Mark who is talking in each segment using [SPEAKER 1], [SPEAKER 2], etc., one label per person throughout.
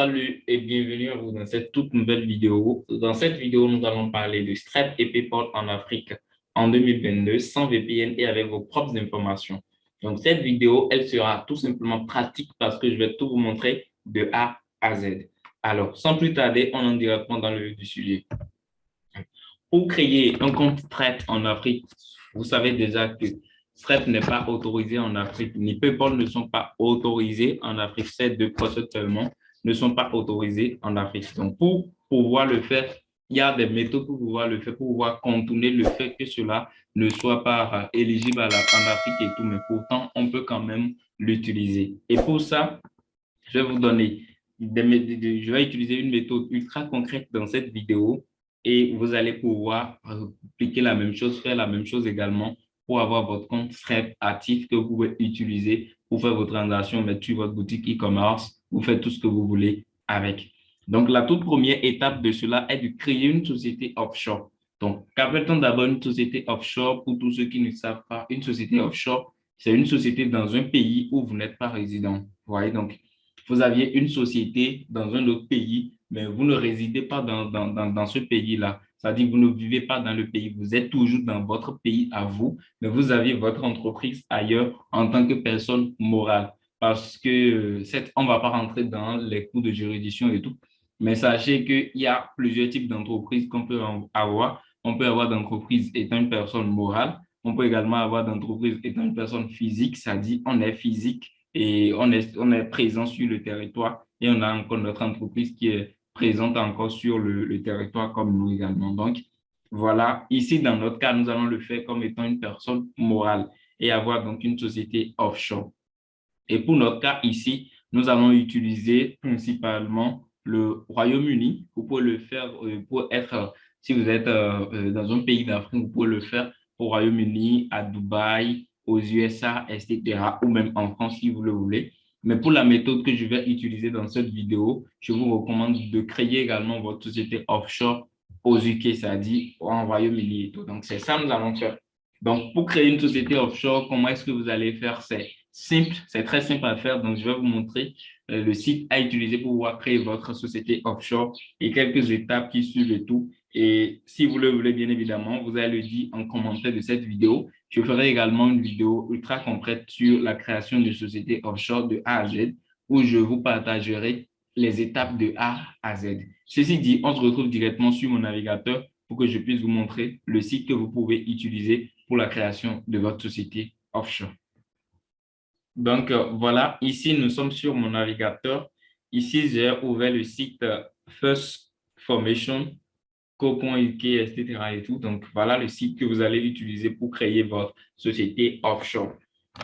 [SPEAKER 1] Salut et bienvenue à vous dans cette toute nouvelle vidéo. Dans cette vidéo, nous allons parler de Stripe et PayPal en Afrique en 2022 sans VPN et avec vos propres informations. Donc, cette vidéo, elle sera tout simplement pratique parce que je vais tout vous montrer de A à Z. Alors, sans plus tarder, on entre directement dans le vif du sujet. Pour créer un compte Stripe en Afrique, vous savez déjà que Stripe n'est pas autorisé en Afrique, ni PayPal ne sont pas autorisés en Afrique. Ces deux procès seulement ne sont pas autorisés en Afrique. Donc, pour pouvoir le faire, il y a des méthodes pour pouvoir le faire, pour pouvoir contourner le fait que cela ne soit pas éligible en Afrique et tout, mais pourtant, on peut quand même l'utiliser. Et pour ça, je vais vous donner, je vais utiliser une méthode ultra concrète dans cette vidéo et vous allez pouvoir appliquer la même chose, faire la même chose également pour avoir votre compte Stripe actif que vous pouvez utiliser pour faire vos transactions, mettre sur votre boutique e-commerce, vous faites tout ce que vous voulez avec. Donc, la toute première étape de cela est de créer une société offshore. Donc, qu'appelle-t-on d'abord une société offshore? Pour tous ceux qui ne savent pas, une société offshore, c'est une société dans un pays où vous n'êtes pas résident. Vous voyez, donc, vous aviez une société dans un autre pays, mais vous ne résidez pas dans ce pays-là. C'est-à-dire que vous ne vivez pas dans le pays, vous êtes toujours dans votre pays à vous, mais vous avez votre entreprise ailleurs en tant que personne morale. Parce que on ne va pas rentrer dans les coûts de juridiction et tout, mais sachez qu'il y a plusieurs types d'entreprises qu'on peut avoir. On peut avoir d'entreprises étant une personne morale. On peut également avoir d'entreprises étant une personne physique, c'est-à-dire on est physique et on est présent sur le territoire et on a encore notre entreprise qui est présente encore sur le territoire comme nous également. Donc, voilà, ici, dans notre cas, nous allons le faire comme étant une personne morale et avoir donc une société offshore. Et pour notre cas ici, nous allons utiliser principalement le Royaume-Uni. Vous pouvez le faire pour être, si vous êtes dans un pays d'Afrique, vous pouvez le faire au Royaume-Uni, à Dubaï, aux USA, etc., ou même en France si vous le voulez. Mais pour la méthode que je vais utiliser dans cette vidéo, je vous recommande de créer également votre société offshore aux UK, c'est-à-dire en Royaume-Uni et tout. Donc, c'est ça que nous allons faire. Donc, pour créer une société offshore, comment est-ce que vous allez faire? C'est simple, c'est très simple à faire. Donc, je vais vous montrer le site à utiliser pour pouvoir créer votre société offshore et quelques étapes qui suivent et tout. Et si vous le voulez, bien évidemment, vous allez le dire en commentaire de cette vidéo. Je ferai également une vidéo ultra complète sur la création de société offshore de A à Z où je vous partagerai les étapes de A à Z. Ceci dit, on se retrouve directement sur mon navigateur pour que je puisse vous montrer le site que vous pouvez utiliser pour la création de votre société offshore. Donc, voilà, ici, nous sommes sur mon navigateur. Ici, j'ai ouvert le site First Formation, Co.uk, etc. et tout. Donc, voilà le site que vous allez utiliser pour créer votre société offshore.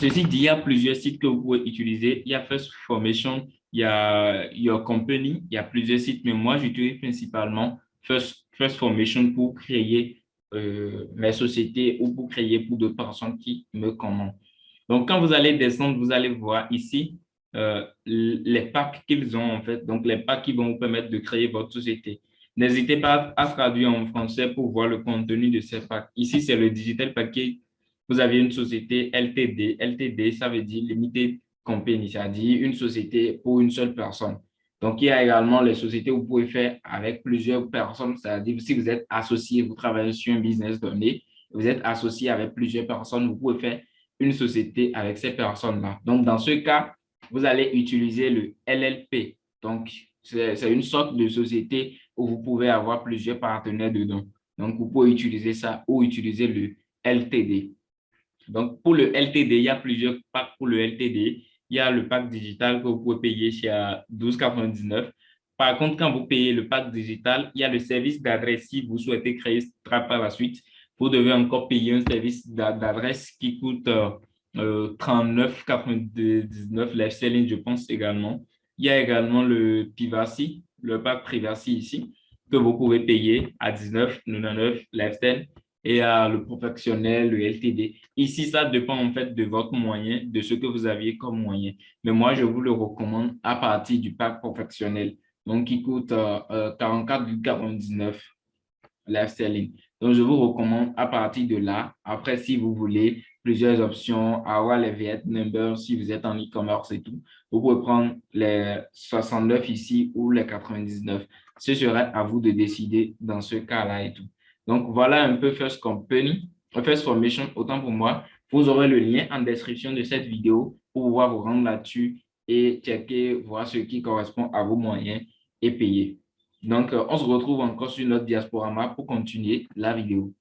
[SPEAKER 1] Ceci dit, il y a plusieurs sites que vous pouvez utiliser. Il y a First Formation, il y a Your Company, il y a plusieurs sites, mais moi, j'utilise principalement First Formation pour créer mes sociétés ou pour créer pour d'autres personnes qui me commandent. Donc, quand vous allez descendre, vous allez voir ici les packs qu'ils ont en fait, donc les packs qui vont vous permettre de créer votre société. N'hésitez pas à traduire en français pour voir le contenu de ces packs. Ici, c'est le Digital Package. Vous avez une société LTD. LTD, ça veut dire Limited Company, c'est-à-dire une société pour une seule personne. Donc, il y a également les sociétés où vous pouvez faire avec plusieurs personnes, c'est-à-dire si vous êtes associé, vous travaillez sur un business donné, vous êtes associé avec plusieurs personnes, vous pouvez faire une société avec ces personnes-là. Donc, dans ce cas, vous allez utiliser le LLP. Donc, c'est une sorte de société où vous pouvez avoir plusieurs partenaires dedans. Donc, vous pouvez utiliser ça ou utiliser le LTD. Donc, pour le LTD, il y a plusieurs packs pour le LTD. Il y a le pack digital que vous pouvez payer chez 12,99. Par contre, quand vous payez le pack digital, il y a le service d'adresse. Si vous souhaitez créer Stripe par la suite, vous devez encore payer un service d'adresse qui coûte 39,99 live selling, je pense également. Il y a également le Privacy, le pack Privacy ici, que vous pouvez payer à 19,99 live selling et le professionnel, le LTD. Ici, ça dépend en fait de votre moyen, de ce que vous aviez comme moyen. Mais moi, je vous le recommande à partir du pack professionnel, donc qui coûte 44,99 live selling. Donc, je vous recommande à partir de là. Après, si vous voulez plusieurs options, avoir les VAT numbers si vous êtes en e-commerce et tout. Vous pouvez prendre les 69 ici ou les 99. Ce serait à vous de décider dans ce cas-là et tout. Donc, voilà un peu First Company, First Formation, autant pour moi. Vous aurez le lien en description de cette vidéo pour pouvoir vous rendre là-dessus et checker, voir ce qui correspond à vos moyens et payer. Donc, on se retrouve encore sur notre Diasporama pour continuer la vidéo.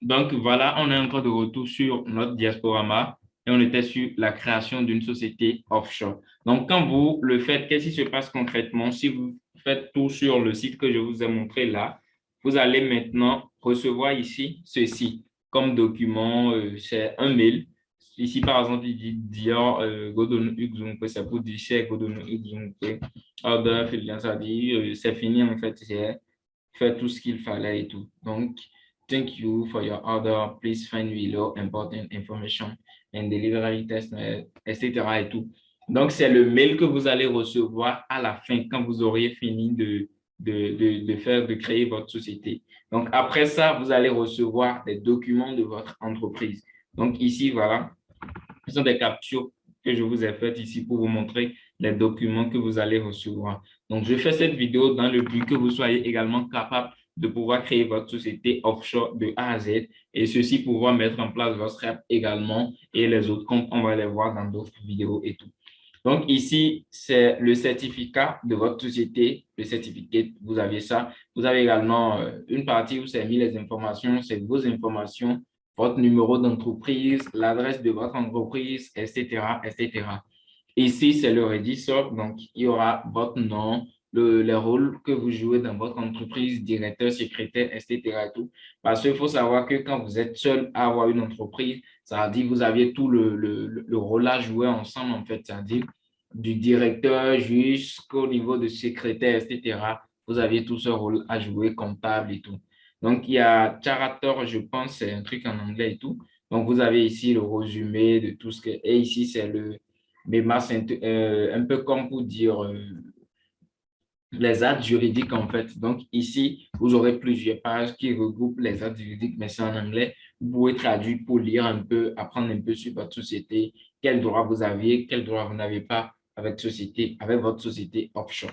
[SPEAKER 1] Donc, voilà, on est encore de retour sur notre Diasporama et on était sur la création d'une société offshore. Donc, quand vous le faites, qu'est-ce qui se passe concrètement? Si vous faites tout sur le site que je vous ai montré là, vous allez maintenant recevoir ici ceci comme document, c'est un mail. Ici, par exemple, il dit Dior Godonu Uxumpe, c'est pour dire cher Godonu Uxumpe. Order, ça dit c'est fini en fait, j'ai fait tout ce qu'il fallait et tout. Donc, thank you for your order. Please find below important information and delivery test, etc. et tout. Donc, c'est le mail que vous allez recevoir à la fin quand vous auriez fini de créer votre société. Donc, après ça, vous allez recevoir des documents de votre entreprise. Donc, ici, voilà, ce sont des captures que je vous ai faites ici pour vous montrer les documents que vous allez recevoir. Donc, je fais cette vidéo dans le but que vous soyez également capable de pouvoir créer votre société offshore de A à Z et ceci pouvoir mettre en place votre app également et les autres comptes, on va les voir dans d'autres vidéos et tout. Donc, ici, c'est le certificat de votre société, le certificat, vous avez ça. Vous avez également une partie où c'est mis les informations, c'est vos informations, votre numéro d'entreprise, l'adresse de votre entreprise, etc., etc. Ici, c'est le register, donc il y aura votre nom, les rôles que vous jouez dans votre entreprise, directeur, secrétaire, etc. et tout. Parce qu'il faut savoir que quand vous êtes seul à avoir une entreprise, ça veut dire que vous aviez tout le rôle à jouer ensemble, en fait. Ça veut dire du directeur jusqu'au niveau de secrétaire, etc. Vous aviez tout ce rôle à jouer, comptable et tout. Donc, il y a character, je pense, c'est un truc en anglais et tout. Donc, vous avez ici le résumé de tout ce que... Et ici, c'est le MEMA, un peu comme pour dire les actes juridiques, en fait. Donc, ici, vous aurez plusieurs pages qui regroupent les actes juridiques, mais c'est en anglais. Vous pouvez traduire pour lire un peu, apprendre un peu sur votre société, quels droits vous aviez, quels droits vous n'avez pas avec votre société offshore.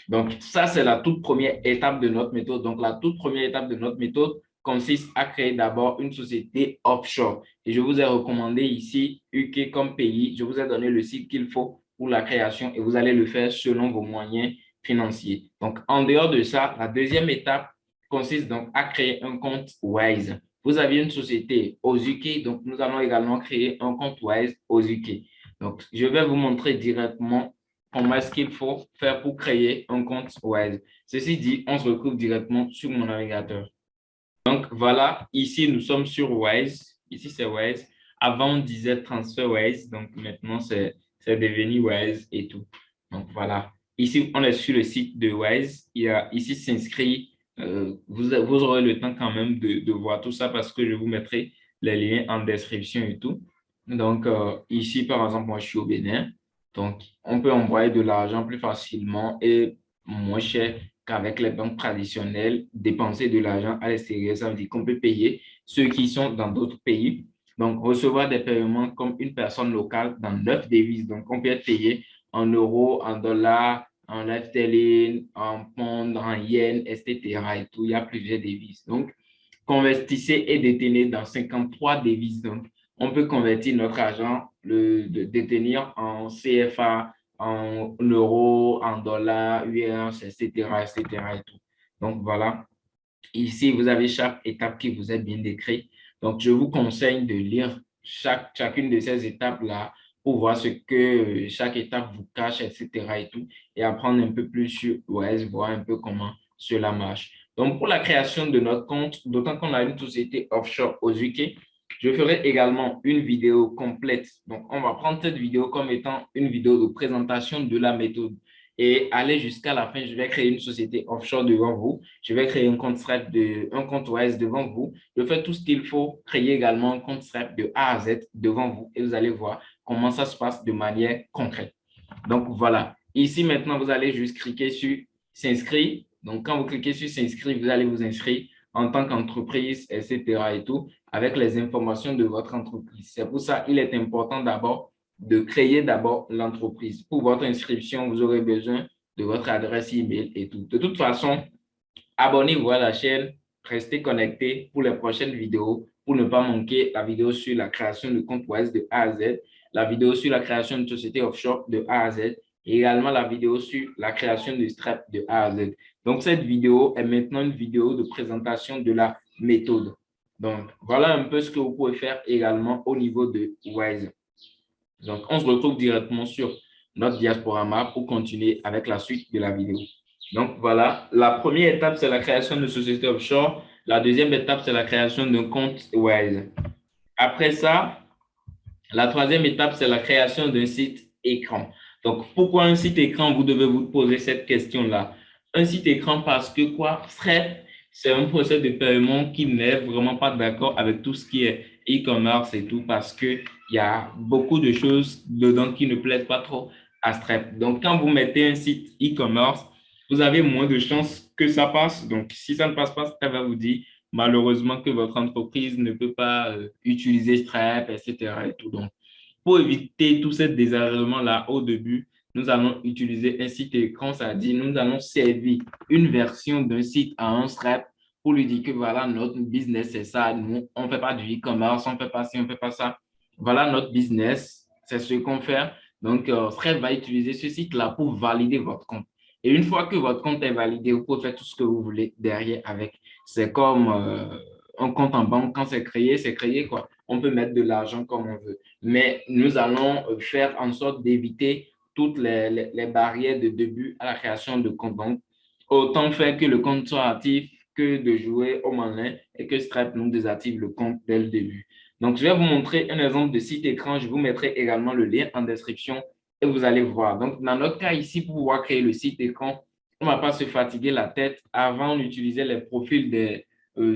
[SPEAKER 1] Donc, ça, c'est la toute première étape de notre méthode. Donc, la toute première étape de notre méthode consiste à créer d'abord une société offshore. Et je vous ai recommandé ici UK comme pays. Je vous ai donné le site qu'il faut pour la création et vous allez le faire selon vos moyens financiers. Donc, en dehors de ça, la deuxième étape consiste donc à créer un compte Wise. Vous aviez une société aux UK, donc nous allons également créer un compte Wise aux UK. Donc, je vais vous montrer directement comment est-ce qu'il faut faire pour créer un compte Wise. Ceci dit, on se retrouve directement sur mon navigateur. Donc, voilà, ici, nous sommes sur Wise. Ici, c'est Wise. Avant, on disait Transfer Wise. Donc, maintenant, c'est devenu Wise et tout. Donc, voilà. Ici, on est sur le site de Wise. Il y a ici, s'inscrit. Vous aurez le temps quand même de voir tout ça parce que je vous mettrai les liens en description et tout. Donc, ici, par exemple, moi, je suis au Bénin. Donc, on peut envoyer de l'argent plus facilement et moins cher qu'avec les banques traditionnelles. Dépenser de l'argent à l'extérieur, ça veut dire qu'on peut payer ceux qui sont dans d'autres pays. Donc, recevoir des paiements comme une personne locale dans 9 devises. Donc, on peut être payé en euros, en dollars, en live sterling, en pound, en yens, etc. Et tout. Il y a plusieurs devises. Donc, convertissez et détenez dans 53 devises. Donc, on peut convertir notre argent, détenir en CFA, en euros, en dollars, US, etc., etc. Et tout. Donc, voilà. Ici, vous avez chaque étape qui vous est bien décrite. Donc, je vous conseille de lire chacune de ces étapes-là pour voir ce que chaque étape vous cache, etc. et tout, et apprendre un peu plus sur OS, voir un peu comment cela marche. Donc, pour la création de notre compte, d'autant qu'on a une société offshore aux UK, je ferai également une vidéo complète. Donc, on va prendre cette vidéo comme étant une vidéo de présentation de la méthode et aller jusqu'à la fin. Je vais créer une société offshore devant vous. Je vais créer un compte Stripe, un compte Wise devant vous. Je fais tout ce qu'il faut, créer également un compte Stripe de A à Z devant vous et vous allez voir comment ça se passe de manière concrète. Donc, voilà. Ici, maintenant, vous allez juste cliquer sur s'inscrire. Donc, quand vous cliquez sur s'inscrire, vous allez vous inscrire. en tant qu'entreprise, etc. et tout, avec les informations de votre entreprise. C'est pour ça qu'il est important d'abord de créer d'abord l'entreprise. Pour votre inscription, vous aurez besoin de votre adresse email et tout. De toute façon, abonnez-vous à la chaîne, restez connectés pour les prochaines vidéos pour ne pas manquer la vidéo sur la création de compte Wise de A à Z, la vidéo sur la création de société offshore de A à Z et également la vidéo sur la création de Stripe de A à Z. Donc, cette vidéo est maintenant une vidéo de présentation de la méthode. Donc, voilà un peu ce que vous pouvez faire également au niveau de Wise. Donc, on se retrouve directement sur notre diasporama pour continuer avec la suite de la vidéo. Donc, voilà, la première étape, c'est la création de société offshore. La deuxième étape, c'est la création d'un compte Wise. Après ça, la troisième étape, c'est la création d'un site écran. Donc, pourquoi un site écran? Vous devez vous poser cette question-là. Un site écran parce que quoi? Stripe, c'est un procès de paiement qui n'est vraiment pas d'accord avec tout ce qui est e-commerce et tout parce qu'il y a beaucoup de choses dedans qui ne plaisent pas trop à Stripe. Donc, quand vous mettez un site e-commerce, vous avez moins de chances que ça passe. Donc, si ça ne passe pas, Stripe va vous dire malheureusement que votre entreprise ne peut pas utiliser Stripe, etc. Et tout. Donc, pour éviter tout ce désagrément-là au début, nous allons utiliser un site écran, c'est-à-dire nous allons servir une version d'un site à un Stripe pour lui dire que voilà, notre business, c'est ça. Nous, on ne fait pas du e-commerce, on ne fait pas ci, on ne fait pas ça. Voilà notre business, c'est ce qu'on fait. Donc, Stripe va utiliser ce site-là pour valider votre compte. Et une fois que votre compte est validé, vous pouvez faire tout ce que vous voulez derrière avec. C'est comme un compte en banque, quand c'est créé, quoi. On peut mettre de l'argent comme on veut. Mais nous allons faire en sorte d'éviter toutes les barrières de début à la création de compte. Donc, autant faire que le compte soit actif que de jouer au malin et que Stripe nous désactive le compte dès le début. Donc, je vais vous montrer un exemple de site écran. Je vous mettrai également le lien en description et vous allez voir. Donc, dans notre cas ici, pour pouvoir créer le site écran, on ne va pas se fatiguer la tête. Avant, on utilisait les profils des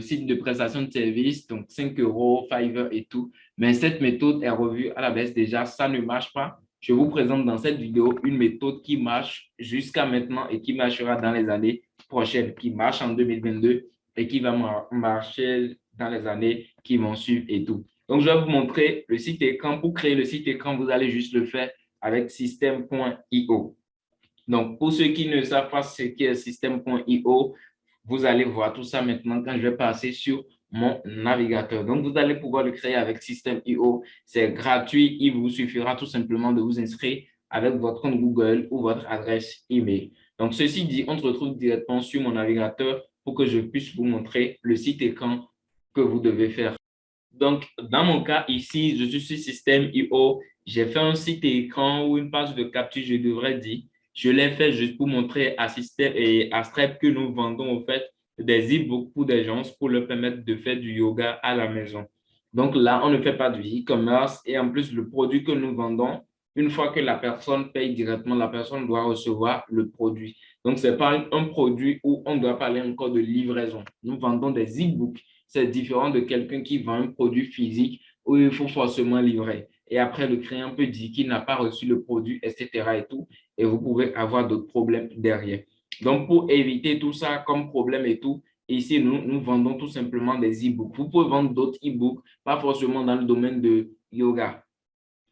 [SPEAKER 1] sites de prestation de services, donc 5 euros, Fiverr et tout. Mais cette méthode est revue à la baisse déjà. Ça ne marche pas. Je vous présente dans cette vidéo une méthode qui marche jusqu'à maintenant et qui marchera dans les années prochaines, qui marche en 2022 et qui va marcher dans les années qui vont suivre et tout. Donc, je vais vous montrer le site écran. Pour créer le site écran, vous allez juste le faire avec système.io. Donc, pour ceux qui ne savent pas ce qu'est système.io, vous allez voir tout ça maintenant quand je vais passer sur mon navigateur. Donc, vous allez pouvoir le créer avec System.io. C'est gratuit. Il vous suffira tout simplement de vous inscrire avec votre compte Google ou votre adresse email. Donc, ceci dit, on se retrouve directement sur mon navigateur pour que je puisse vous montrer le site écran que vous devez faire. Donc, dans mon cas ici, je suis sur System.io. J'ai fait un site écran ou une page de capture, je devrais dire. Je l'ai fait juste pour montrer à System et à Stripe que nous vendons au fait des e-books pour des gens pour leur permettre de faire du yoga à la maison. Donc là, on ne fait pas du e-commerce et en plus, le produit que nous vendons, une fois que la personne paye directement, la personne doit recevoir le produit. Donc, ce n'est pas un produit où on doit parler encore de livraison. Nous vendons des e-books. C'est différent de quelqu'un qui vend un produit physique où il faut forcément livrer. Et après, le client peut dire qu'il n'a pas reçu le produit, etc. et tout. Et vous pouvez avoir d'autres problèmes derrière. Donc, pour éviter tout ça comme problème et tout, ici, nous vendons tout simplement des e-books. Vous pouvez vendre d'autres e-books, pas forcément dans le domaine de yoga.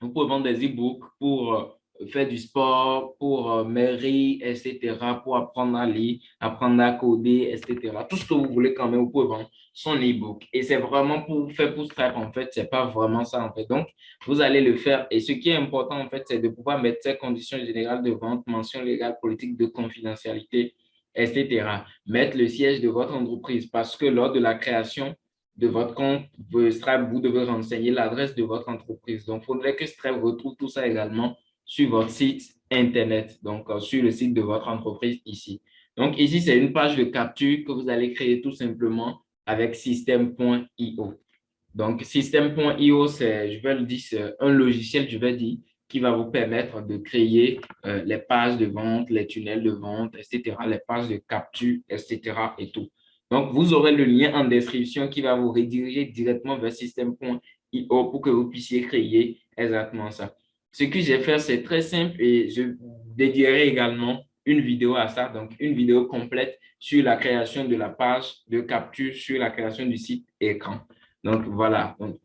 [SPEAKER 1] Vous pouvez vendre des e-books pour faire du sport, pour mairie, etc., pour apprendre à lire, apprendre à coder, etc. Tout ce que vous voulez quand même, vous pouvez vendre son e-book. Et c'est vraiment pour faire pour Stripe, en fait, c'est pas vraiment ça, en fait. Donc, vous allez le faire. Et ce qui est important, en fait, c'est de pouvoir mettre ces conditions générales de vente, mention légale, politique de confidentialité, etc. Mettre le siège de votre entreprise parce que lors de la création, de votre compte Stripe, vous devez renseigner l'adresse de votre entreprise. Donc, il faudrait que Stripe retrouve tout ça également sur votre site Internet, donc sur le site de votre entreprise ici. Donc, ici, c'est une page de capture que vous allez créer tout simplement avec system.io. Donc, system.io, c'est, je vais le dire, c'est un logiciel, je vais dire, qui va vous permettre de créer les pages de vente, les tunnels de vente, etc., les pages de capture, etc. et tout. Donc, vous aurez le lien en description qui va vous rediriger directement vers system.io pour que vous puissiez créer exactement ça. Ce que j'ai fait, c'est très simple et je dédierai également une vidéo à ça, donc une vidéo complète sur la création de la page de capture, sur la création du site écran. Donc, voilà. Donc,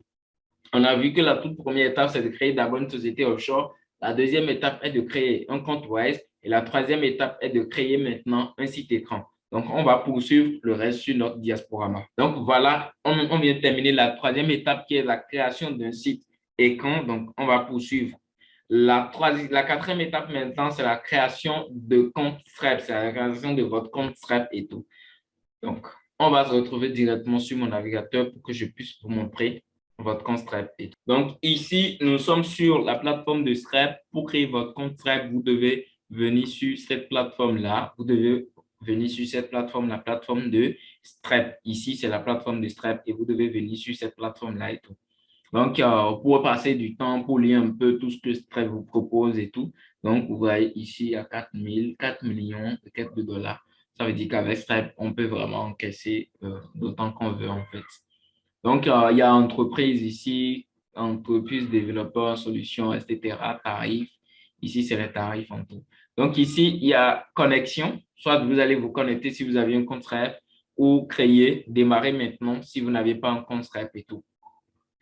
[SPEAKER 1] on a vu que la toute première étape, c'est de créer d'abord une société offshore. La deuxième étape est de créer un compte Wise. Et la troisième étape est de créer maintenant un site écran. Donc, on va poursuivre le reste sur notre Diasporama. Donc, voilà, on vient de terminer la troisième étape qui est la création d'un site écran. Donc, on va poursuivre. La quatrième étape maintenant, c'est la création de compte Stripe. C'est la création de votre compte Stripe et tout. Donc, on va se retrouver directement sur mon navigateur pour que je puisse vous montrer votre compte Stripe. Donc, ici, nous sommes sur la plateforme de Stripe. Pour créer votre compte Stripe, vous devez venir sur cette plateforme-là. Vous devez venir sur cette plateforme, la plateforme de Stripe. Ici, c'est la plateforme de Stripe et vous devez venir sur cette plateforme-là et tout. Donc, pour passer du temps, pour lire un peu tout ce que Stripe vous propose et tout. Donc, vous voyez ici, il y a 4 millions de quelques de dollars. Ça veut dire qu'avec Stripe, on peut vraiment encaisser d'autant qu'on veut, en fait. Donc, il y a entreprise ici, entreprise, développeur, solutions, etc., tarifs. Ici, c'est les tarifs en tout. Donc, ici, il y a connexion. Soit vous allez vous connecter si vous avez un compte Stripe ou créer, démarrer maintenant si vous n'avez pas un compte Stripe et tout.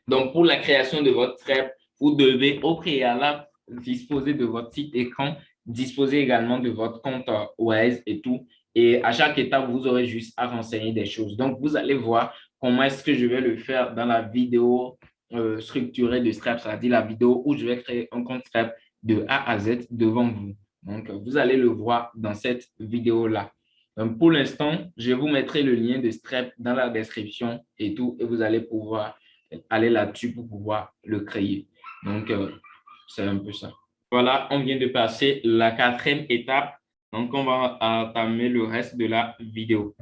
[SPEAKER 1] Donc, pour la création de votre Stripe, vous devez au préalable disposer de votre site écran, disposer également de votre compte Wise et tout. Et à chaque étape, vous aurez juste à renseigner des choses. Donc, vous allez voir comment est-ce que je vais le faire dans la vidéo structurée de Stripe, c'est-à-dire la vidéo où je vais créer un compte Stripe de A à Z devant vous. Donc, vous allez le voir dans cette vidéo-là. Donc, pour l'instant, je vous mettrai le lien de Stripe dans la description et tout, et vous allez pouvoir aller là-dessus pour pouvoir le créer. Donc, c'est un peu ça. Voilà, on vient de passer la quatrième étape. Donc, on va entamer le reste de la vidéo.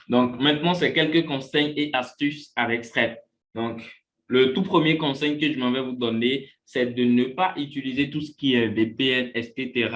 [SPEAKER 1] Donc, maintenant, c'est quelques conseils et astuces avec Stripe. Donc, le tout premier conseil que je m'en vais vous donner, c'est de ne pas utiliser tout ce qui est VPN, etc.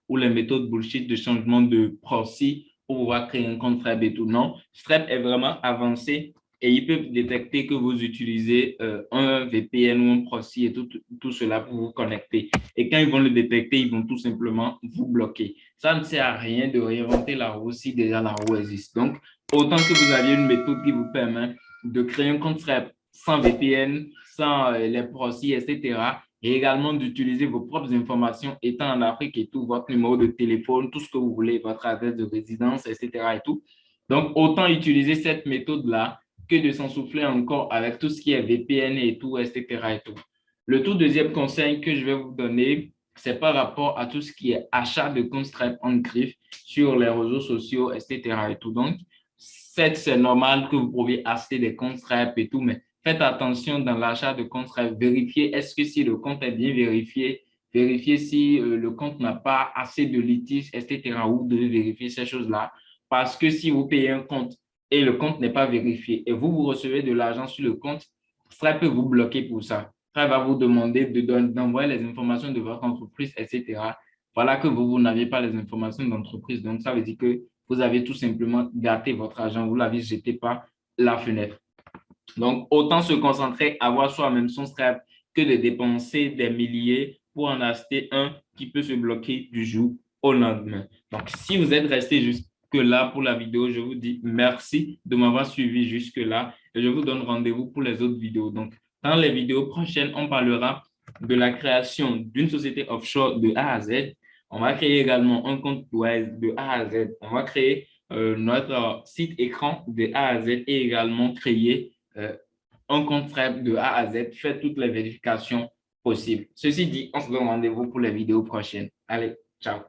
[SPEAKER 1] ou les méthodes bullshit de changement de proxy pour pouvoir créer un compte Stripe et tout. Non, Stripe est vraiment avancé et ils peuvent détecter que vous utilisez un VPN ou un proxy et tout cela pour vous connecter. Et quand ils vont le détecter, ils vont tout simplement vous bloquer. Ça ne sert à rien de réinventer la roue si déjà la roue existe. Donc, autant que vous aviez une méthode qui vous permet de créer un compte Stripe sans VPN, sans les proxys, etc. Et également d'utiliser vos propres informations étant en Afrique et tout, votre numéro de téléphone, tout ce que vous voulez, votre adresse de résidence, etc. et tout. Donc, autant utiliser cette méthode-là que de s'ensouffler encore avec tout ce qui est VPN et tout, etc. et tout. Le tout deuxième conseil que je vais vous donner, c'est par rapport à tout ce qui est achat de compte Stripe en griffe sur les réseaux sociaux, etc. et tout. Donc, c'est normal que vous pouviez acheter des comptes Stripe et tout, mais faites attention dans l'achat de compte Stripe. Vérifiez est-ce que si le compte est bien vérifié, vérifiez si le compte n'a pas assez de litiges, etc. Vous devez vérifier ces choses-là. Parce que si vous payez un compte et le compte n'est pas vérifié et vous recevez de l'argent sur le compte, Stripe peut vous bloquer pour ça. Stripe va vous demander d'envoyer les informations de votre entreprise, etc. Voilà que vous n'avez pas les informations d'entreprise. Donc, ça veut dire que vous avez tout simplement gâté votre argent, vous l'avez jeté par la fenêtre. Donc, autant se concentrer à avoir soi-même son Stripe que de dépenser des milliers pour en acheter un qui peut se bloquer du jour au lendemain. Donc, si vous êtes resté jusque-là pour la vidéo, je vous dis merci de m'avoir suivi jusque-là et je vous donne rendez-vous pour les autres vidéos. Donc, dans les vidéos prochaines, on parlera de la création d'une société offshore de A à Z. On va créer également un compte Wise de A à Z. On va créer notre site écran de A à Z et également créer un compte Stripe de A à Z. Faites toutes les vérifications possibles. Ceci dit, on se donne rendez-vous pour les vidéos prochaines. Allez, ciao.